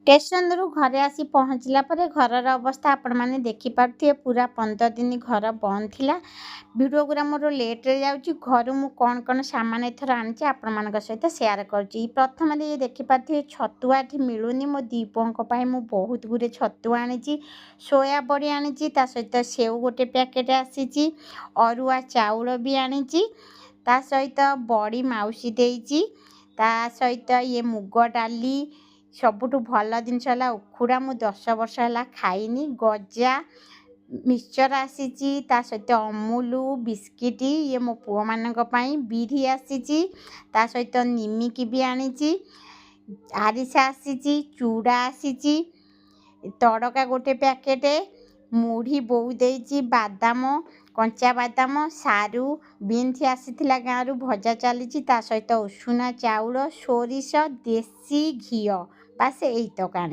ଷ୍ଟେସନରୁ ଘରେ ଆସି ପହଞ୍ଚିଲା ପରେ ଘରର ଅବସ୍ଥା ଆପଣମାନେ ଦେଖିପାରୁଥିବେ। ପୁରା 15 ଦିନ ଘର ବନ୍ଦ ଥିଲା। ଭିଡ଼ିଓଗୁରା ମୋର ଲେଟ୍‌ରେ ଯାଉଛି। ଘରୁ ମୁଁ କ'ଣ ସାମାନ ଏଥର ଆଣିଛି ଆପଣମାନଙ୍କ ସହିତ ସେୟାର କରୁଛି। ପ୍ରଥମରେ ଇଏ ଦେଖିପାରୁଥିବେ ଛତୁଆ ଏଠି ମିଳୁନି। ମୋ ଦି ପୁଅଙ୍କ ପାଇଁ ମୁଁ ବହୁତ ଗୁଡ଼ିଏ ଛତୁଆ ଆଣିଛି। ସୋୟା ବଡ଼ି ଆଣିଛି, ତା ସହିତ ସେଉ ଗୋଟେ ପ୍ୟାକେଟ୍ ଆସିଛି। ଅରୁଆ ଚାଉଳ ବି ଆଣିଛି। ତା ସହିତ ବଡ଼ି ମାଉସୀ ଦେଇଛି। ତା ସହିତ ଇଏ ମୁଗ ଡାଲି। ସବୁଠୁ ଭଲ ଜିନିଷ ହେଲା ଉଖୁଡ଼ା, ମୁଁ 10 ବର୍ଷ ହେଲା ଖାଇନି। ଗଜା, ମିକ୍ସଚର ଆସିଛି। ତା ସହିତ ଅମୁଲ ବିସ୍କିଟ୍, ଇଏ ମୋ ପୁଅମାନଙ୍କ ପାଇଁ। ବିରି ଆସିଛି, ତା ସହିତ ନିମିକି ବି ଆଣିଛି। ଆରିସା ଆସିଛି, ଚୁଡ଼ା ଆସିଛି, ତଡ଼କା ଗୋଟେ ପ୍ୟାକେଟ୍, ମୁଢ଼ି ବୋଉ ଦେଇଛି, ବାଦାମ, କଞ୍ଚା ବାଦାମ, ସାରୁ, ବିନ୍ସ ଆସିଥିଲା ଗାଁରୁ, ଭଜା ଚାଲିଛି। ତା ସହିତ ଉଷୁନା ଚାଉଳ, ସୋରିଷ, ଦେଶୀ ଘିଅ, ବାସ୍ ଏଇତକ ଆଣିଛି।